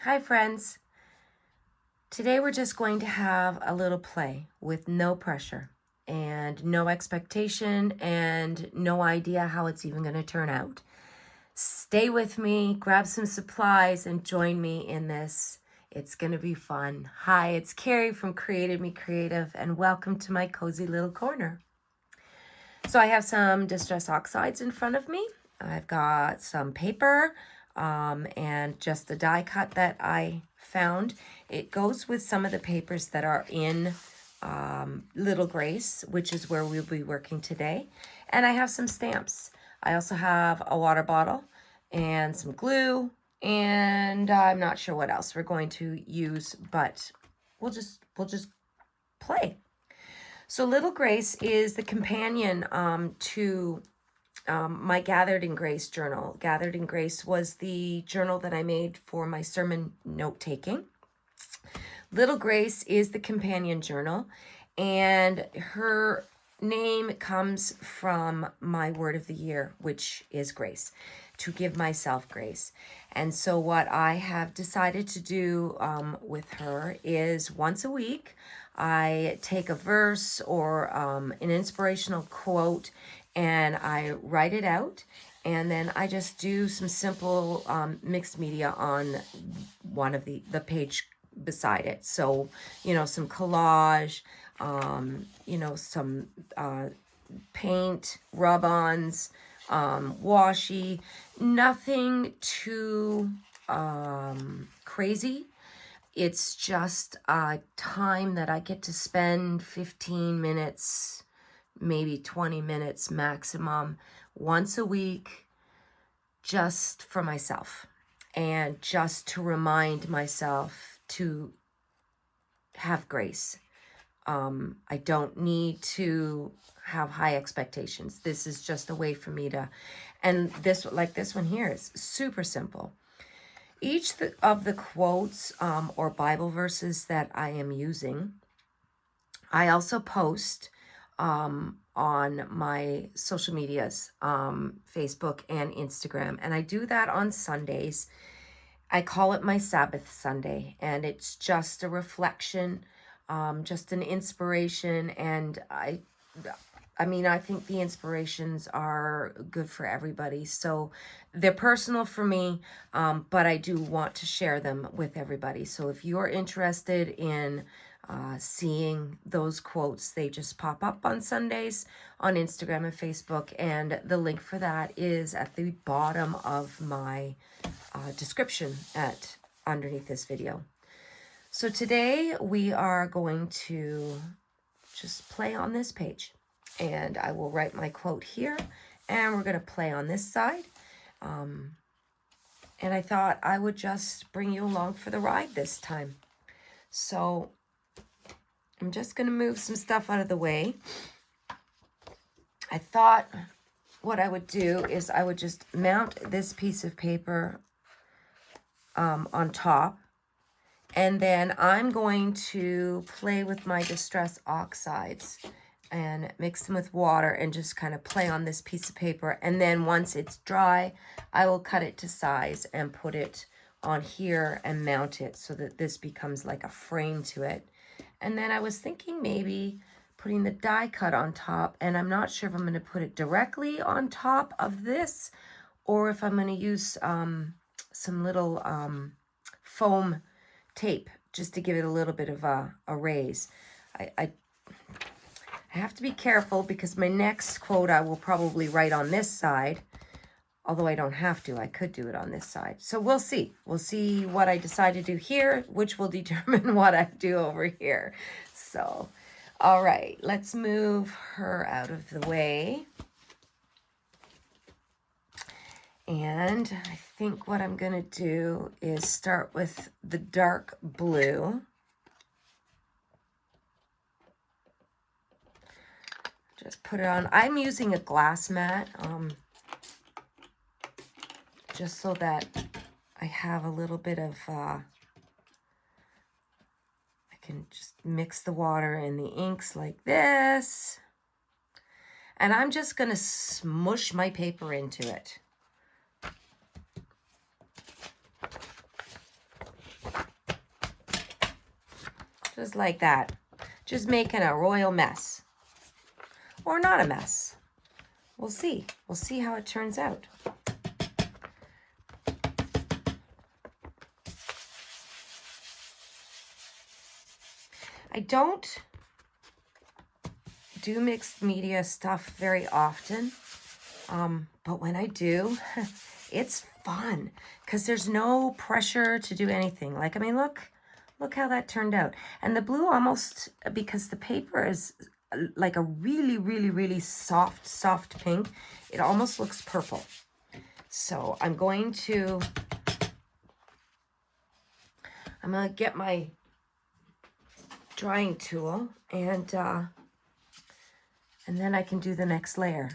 Hi friends. Today we're just going to have a little play with no pressure and no expectation and no idea how it's even going to turn out. Stay with me, grab some supplies, and join me in this. It's going to be fun. Hi, it's Carrie from Created Me Creative, and welcome to my cozy little corner. So I have some distress oxides in front of me. I've got some paper and just the die cut that I found. It goes with some of the papers that are in Little Grace, which is where we'll be working today. And I have some stamps. I also have a water bottle and some glue, and I'm not sure what else we're going to use, but we'll just play. So Little Grace is the companion to my Gathered in Grace journal. Gathered in Grace was the journal that I made for my sermon note-taking. Little Grace is the companion journal, and her name comes from my word of the year, which is grace, to give myself grace. And so what I have decided to do with her is once a week, I take a verse or an inspirational quote and I write it out, and then I just do some simple mixed media on one of the page beside it. So, some collage, some paint, rub-ons, washi, nothing too crazy. It's just a time that I get to spend 15 minutes, maybe 20 minutes maximum, once a week, just for myself and just to remind myself to have grace. I don't need to have high expectations. This is just a way for me to, and this, like this one here, is super simple. Each of the quotes or Bible verses that I am using, I also post on my social medias, Facebook and Instagram. And I do that on Sundays. I call it my Sabbath Sunday, and it's just a reflection, just an inspiration. And I think the inspirations are good for everybody. So they're personal for me, but I do want to share them with everybody. So if you're interested in seeing those quotes, they just pop up on Sundays on Instagram and Facebook. And the link for that is at the bottom of my description underneath this video. So today we are going to just play on this page. And I will write my quote here, and we're going to play on this side. And I thought I would just bring you along for the ride this time. So I'm just going to move some stuff out of the way. I thought what I would do is I would just mount this piece of paper on top. And then I'm going to play with my distress oxides and mix them with water and just kind of play on this piece of paper. And then once it's dry, I will cut it to size and put it on here and mount it so that this becomes like a frame to it. And then I was thinking maybe putting the die cut on top, and I'm not sure if I'm going to put it directly on top of this or if I'm going to use some little foam tape just to give it a little bit of a raise. I have to be careful because my next quote I will probably write on this side, although I don't have to. I could do it on this side. So we'll see. We'll see what I decide to do here, which will determine what I do over here. So, all right, let's move her out of the way. And I think what I'm going to do is start with the dark blue. Just put it on. I'm using a glass mat, just so that I have a little bit of, I can just mix the water and the inks like this. And I'm just going to smush my paper into it. Just like that. Just making a royal mess. Or not a mess. We'll see. We'll see how it turns out. I don't do mixed media stuff very often, but when I do, it's fun because there's no pressure to do anything. Like, I mean, look how that turned out. And the blue almost, because the paper is like a really, really, really soft pink, it almost looks purple. So I'm going to get my drying tool and then I can do the next layer.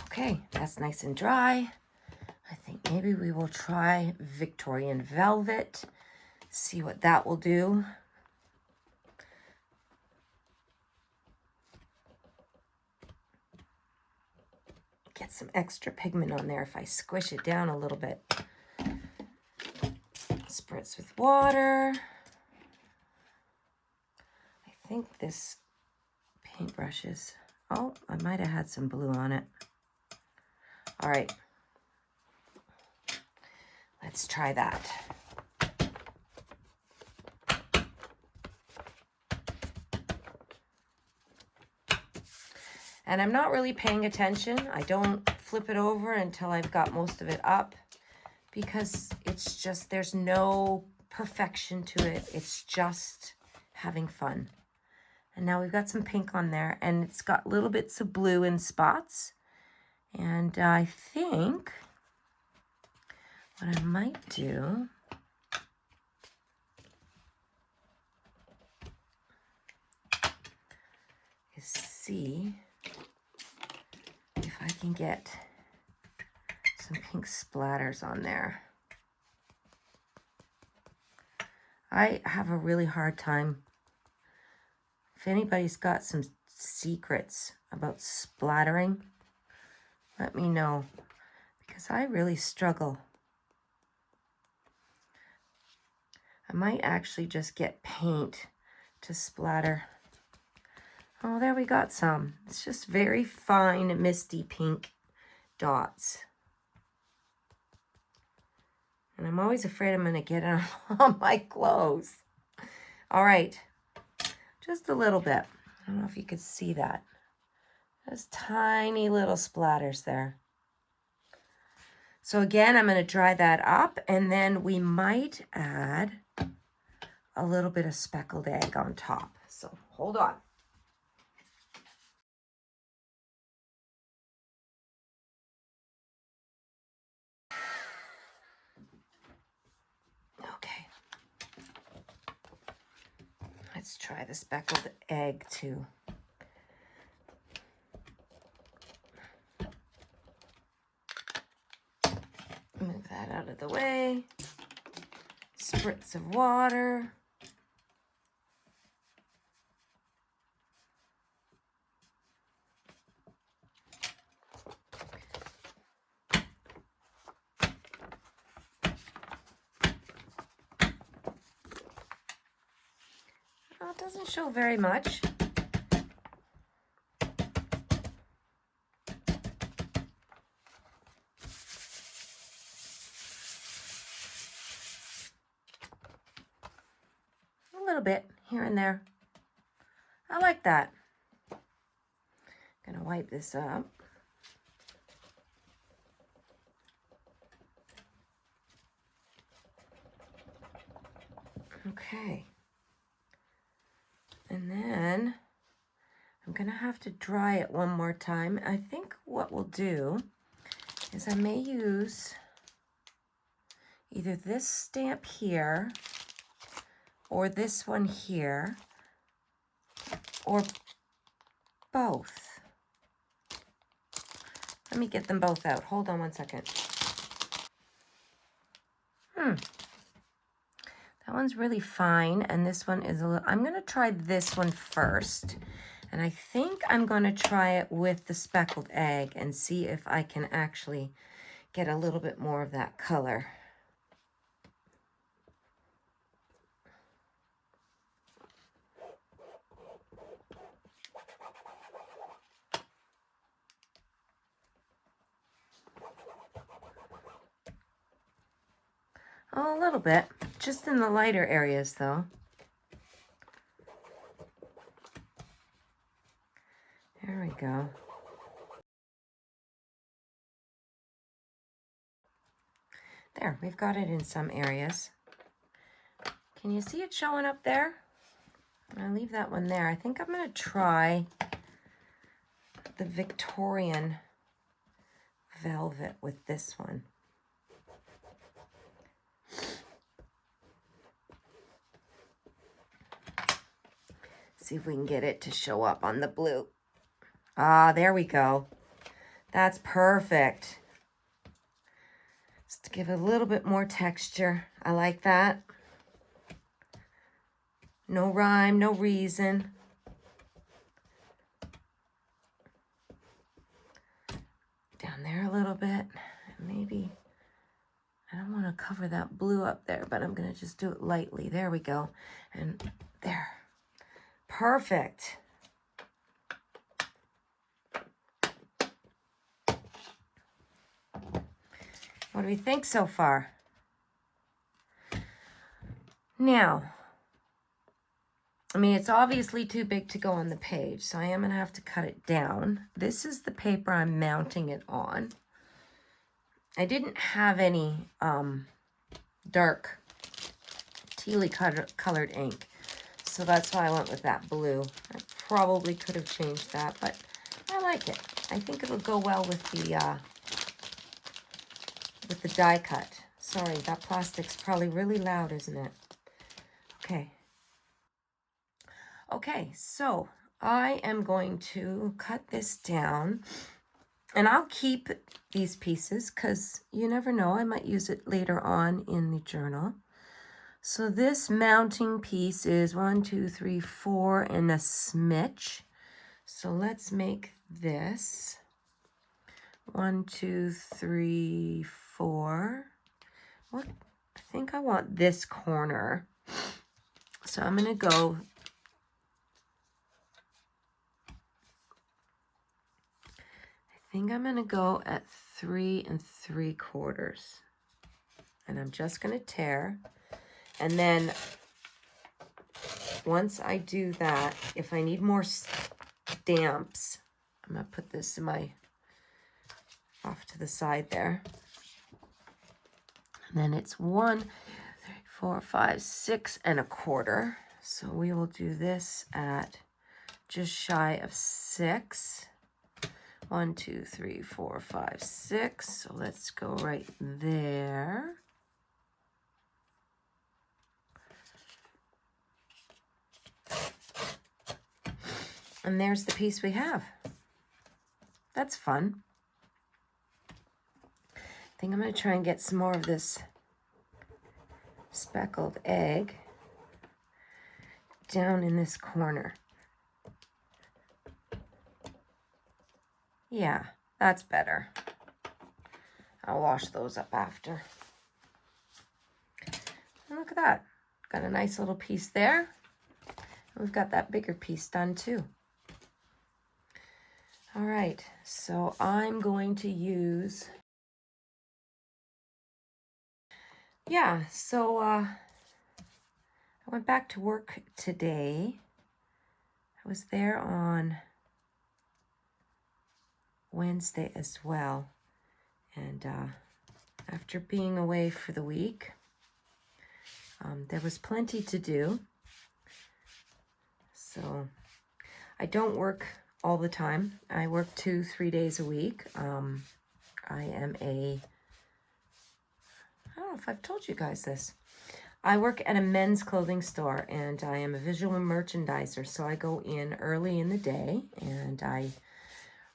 Okay, that's nice and dry. I think maybe we will try Victorian Velvet, see what that will do. Get some extra pigment on there if I squish it down a little bit. Spritz with water. I think this paintbrush is, oh, I might have had some blue on it. All right, let's try that. And I'm not really paying attention. I don't flip it over until I've got most of it up because it's just, there's no perfection to it. It's just having fun. And now we've got some pink on there and it's got little bits of blue in spots. And I think what I might do is see if I can get some pink splatters on there. I have a really hard time. If anybody's got some secrets about splattering, let me know, because I really struggle. I might actually just get paint to splatter. Oh, there we got some. It's just very fine, misty pink dots. And I'm always afraid I'm going to get it on my clothes. All right, just a little bit. I don't know if you could see that. There's tiny little splatters there. So again, I'm going to dry that up, and then we might add a little bit of speckled egg on top. So hold on. Okay. Let's try the speckled egg too. Move that out of the way. Spritz of water. Well, it doesn't show very much. A little bit here and there. I like that. Gonna wipe this up. Okay. And then I'm gonna have to dry it one more time. I think what we'll do is I may use either this stamp here or this one here, or both. Let me get them both out. Hold on one second. That one's really fine, and this one is a little, I'm gonna try this one first, And I think I'm going to try it with the speckled egg and see if I can actually get a little bit more of that color. Oh, a little bit, just in the lighter areas though. There we go. There, we've got it in some areas. Can you see it showing up there? I'll leave that one there. I think I'm going to try the Victorian velvet with this one. See if we can get it to show up on the blue. Ah, there we go. That's perfect. Just to give it a little bit more texture. I like that. No rhyme, no reason. Down there a little bit. Maybe, I don't want to cover that blue up there, but I'm going to just do it lightly. There we go. And there. Perfect. What do we think so far? Now, I mean, it's obviously too big to go on the page, so I am going to have to cut it down. This is the paper I'm mounting it on. I didn't have any dark tealy colored ink, so that's why I went with that blue. I probably could have changed that, but I like it. I think it'll go well with the die cut. Sorry, that plastic's probably really loud, isn't it? Okay. Okay, so I am going to cut this down, and I'll keep these pieces because you never know, I might use it later on in the journal. So this mounting piece is 1, 2, 3, 4 and a smidge. So let's make this 1, 2, 3, 4. What? I think I want this corner. So I'm going to go at 3 3/4. And I'm just going to tear. And then once I do that, if I need more stamps, I'm going to put this in off to the side there. And then it's 1, 2, 3, 4, 5, 6 1/4. So we will do this at just shy of 6. 1, 2, 3, 4, 5, 6. So let's go right there. And there's the piece we have. That's fun. I think I'm going to try and get some more of this speckled egg down in this corner. Yeah, that's better. I'll wash those up after. And look at that. Got a nice little piece there. We've got that bigger piece done too. All right, so I'm going to use, I went back to work today. I was there on Wednesday as well. And after being away for the week, there was plenty to do. So I don't work all the time. I work 2-3 days a week. I don't know if I've told you guys this. I work at a men's clothing store, and I am a visual merchandiser. So I go in early in the day, and I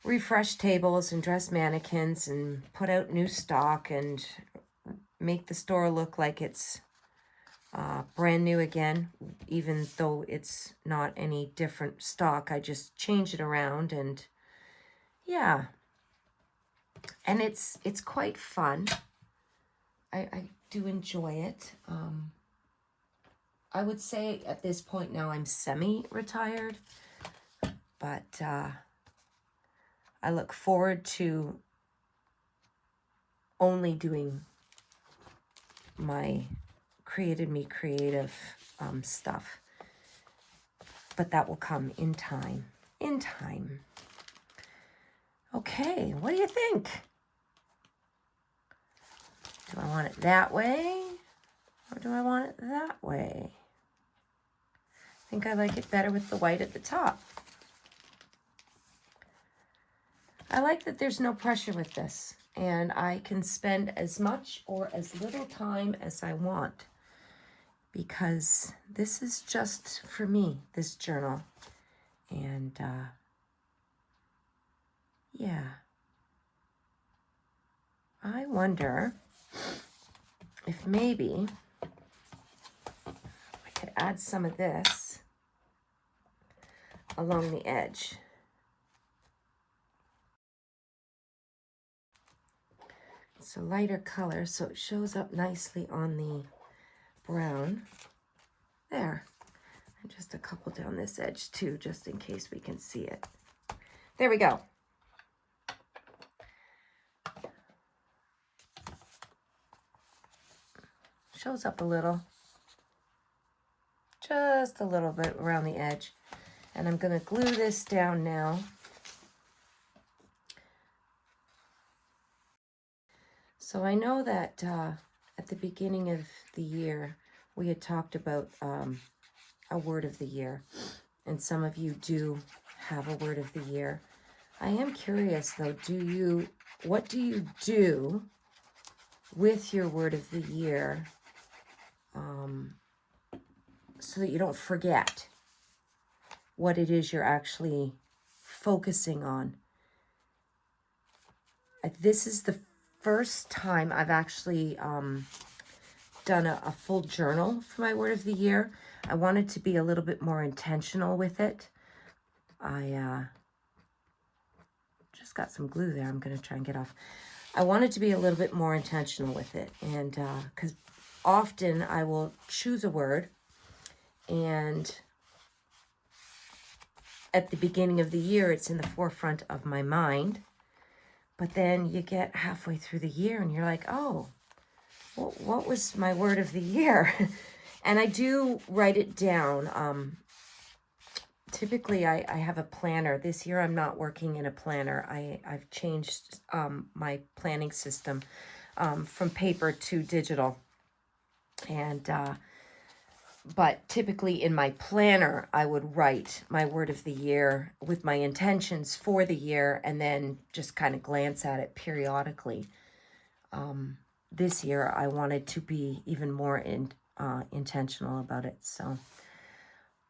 refresh tables and dress mannequins and put out new stock and make the store look like it's brand new again, even though it's not any different stock. I just change it around, and yeah, and it's quite fun. I do enjoy it. I would say at this point now I'm semi-retired, but I look forward to only doing my creative stuff. But that will come in time. In time. Okay, what do you think? Do I want it that way? Or do I want it that way? I think I like it better with the white at the top. I like that there's no pressure with this, and I can spend as much or as little time as I want, because this is just for me, this journal. And yeah, I wonder if maybe I could add some of this along the edge. It's a lighter color, so it shows up nicely on the brown. There. And just a couple down this edge too, just in case we can see it. There we go. Shows up a little. Just a little bit around the edge. And I'm going to glue this down now. So I know that at the beginning of the year, we had talked about a word of the year. And some of you do have a word of the year. I am curious though, what do you do with your word of the year so that you don't forget what it is you're actually focusing on? This is the first time I've actually done a full journal for my word of the year. I wanted to be a little bit more intentional with it. I just got some glue there. I'm going to try and get off. I wanted to be a little bit more intentional with it, and because often I will choose a word, and at the beginning of the year it's in the forefront of my mind, but then you get halfway through the year and you're like, oh, what was my word of the year? And I do write it down. Typically I have a planner. This year I'm not working in a planner. I've changed my planning system from paper to digital. And but typically in my planner, I would write my word of the year with my intentions for the year and then just kind of glance at it periodically. This year, I wanted to be even more intentional about it. So,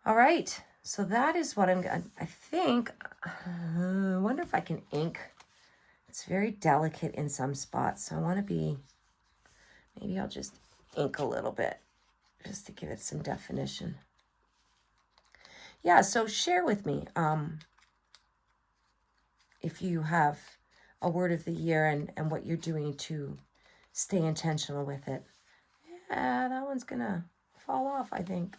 all right. So that is what I think, I wonder if I can ink. It's very delicate in some spots. So I want to maybe I'll just ink a little bit, just to give it some definition. Yeah, so share with me if you have a word of the year and what you're doing to stay intentional with it. Yeah, that one's gonna fall off, I think.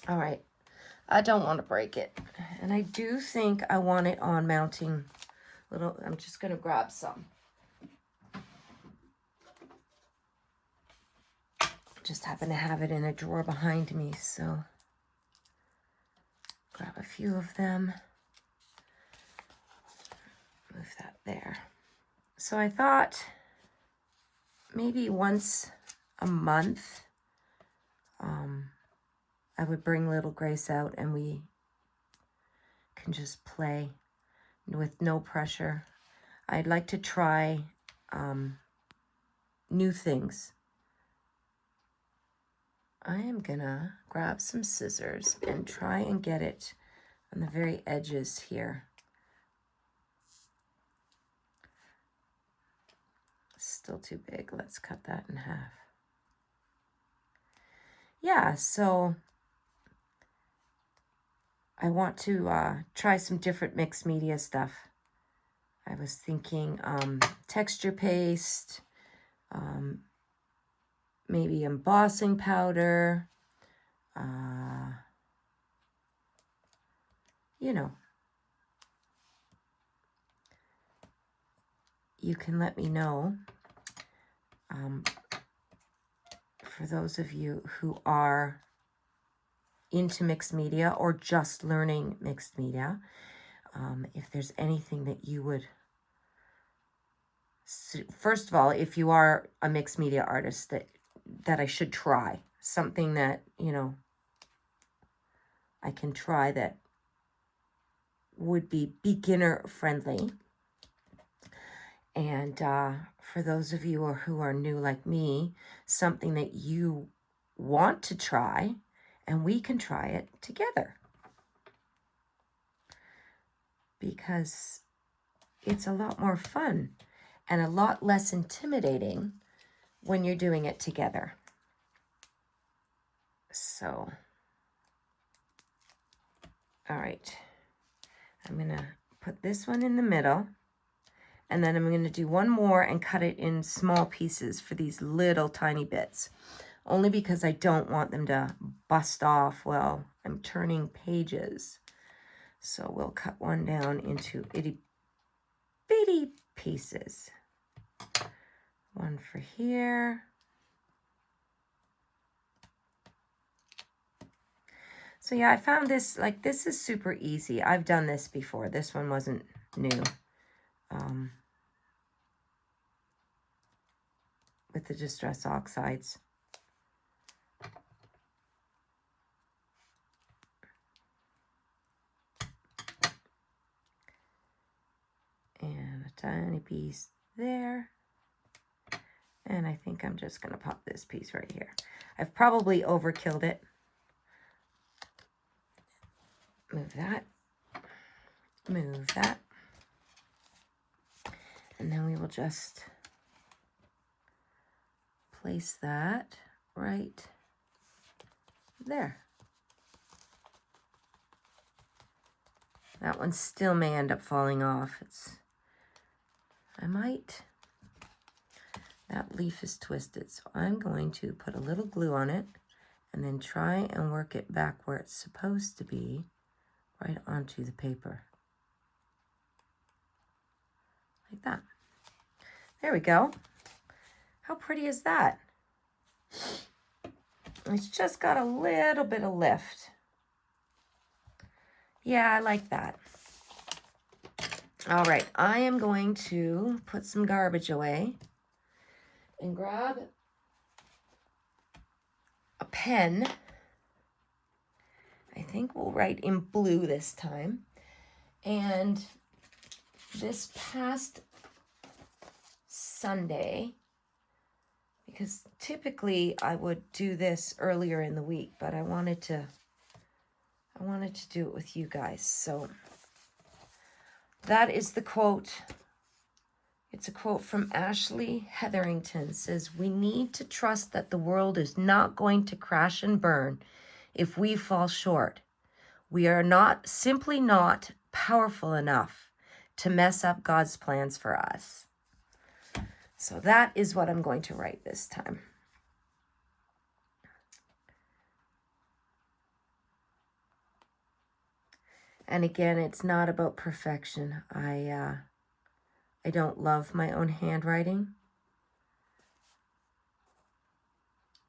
All right, I don't want to break it. And I do think I want it on mounting little, I'm just gonna grab some. Just happen to have it in a drawer behind me, so grab a few of them. Move that there. So I thought maybe once a month I would bring little Grace out and we can just play with no pressure. I'd like to try new things. I am gonna grab some scissors and try and get it on the very edges here. still too big. Let's cut that in half. Yeah, so I want to try some different mixed media stuff. I was thinking texture paste, maybe embossing powder, you know. You can let me know, for those of you who are into mixed media or just learning mixed media, if there's anything that you would, first of all, if you are a mixed media artist, that I should try, something that, you know, I can try that would be beginner friendly. And for those of you who are new like me, something that you want to try, and we can try it together. Because it's a lot more fun and a lot less intimidating when you're doing it together. So, all right. I'm going to put this one in the middle. And then I'm going to do one more and cut it in small pieces for these little tiny bits. Only because I don't want them to bust off while I'm turning pages. So we'll cut one down into itty bitty pieces. One for here. So yeah, I found this, like, this is super easy. I've done this before. This one wasn't new. With the Distress Oxides. And a tiny piece there. And I think I'm just going to pop this piece right here. I've probably overkilled it. Move that. Move that. And then we will just place that right there. That one still may end up falling off. That leaf is twisted, so I'm going to put a little glue on it and then try and work it back where it's supposed to be, right onto the paper. Like that. There we go. How pretty is that? It's just got a little bit of lift. Yeah, I like that. All right, I am going to put some garbage away and grab a pen. I think we'll write in blue this time. And this past Sunday, because typically I would do this earlier in the week, but I wanted to do it with you guys. So that is the quote. It's a quote from Ashley Hetherington. It says, "We need to trust that the world is not going to crash and burn if we fall short. We are simply not powerful enough to mess up God's plans for us." So that is what I'm going to write this time. And again, it's not about perfection. I don't love my own handwriting.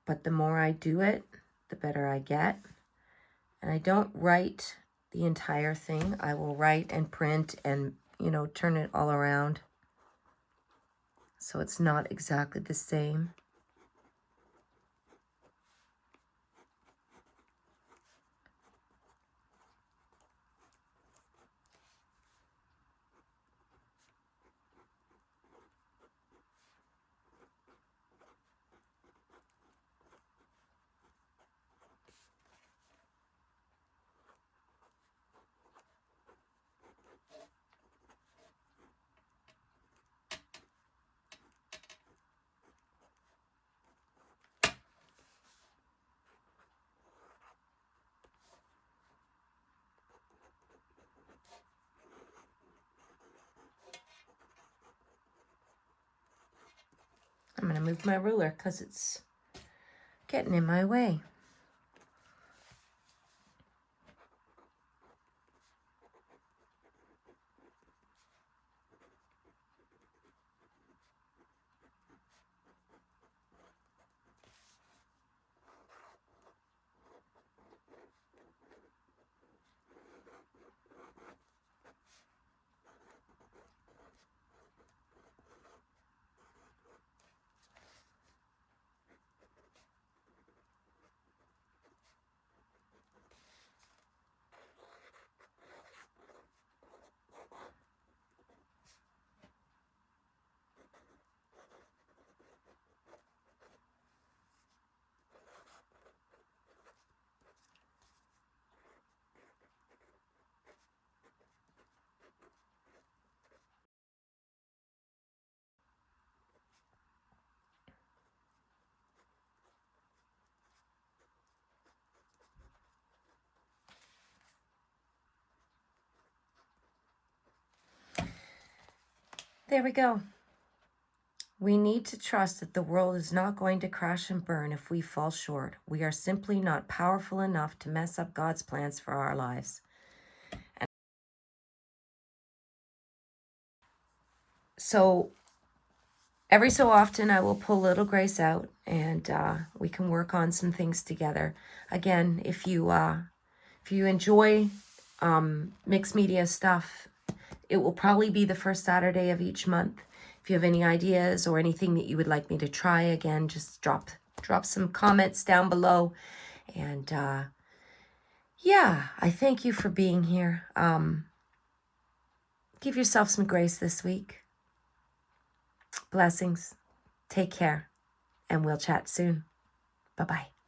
But the more I do it, the better I get. And I don't write the entire thing. I will write and print and, you know, turn it all around. So it's not exactly the same. I'm going to move my ruler because it's getting in my way. There we go. We need to trust that the world is not going to crash and burn if we fall short. We are simply not powerful enough to mess up God's plans for our lives. So every so often I will pull little Grace out and we can work on some things together. Again, if you enjoy mixed media stuff, it will probably be the first Saturday of each month. If you have any ideas or anything that you would like me to try, again, just drop some comments down below. And yeah, I thank you for being here. Give yourself some grace this week. Blessings. Take care. And we'll chat soon. Bye-bye.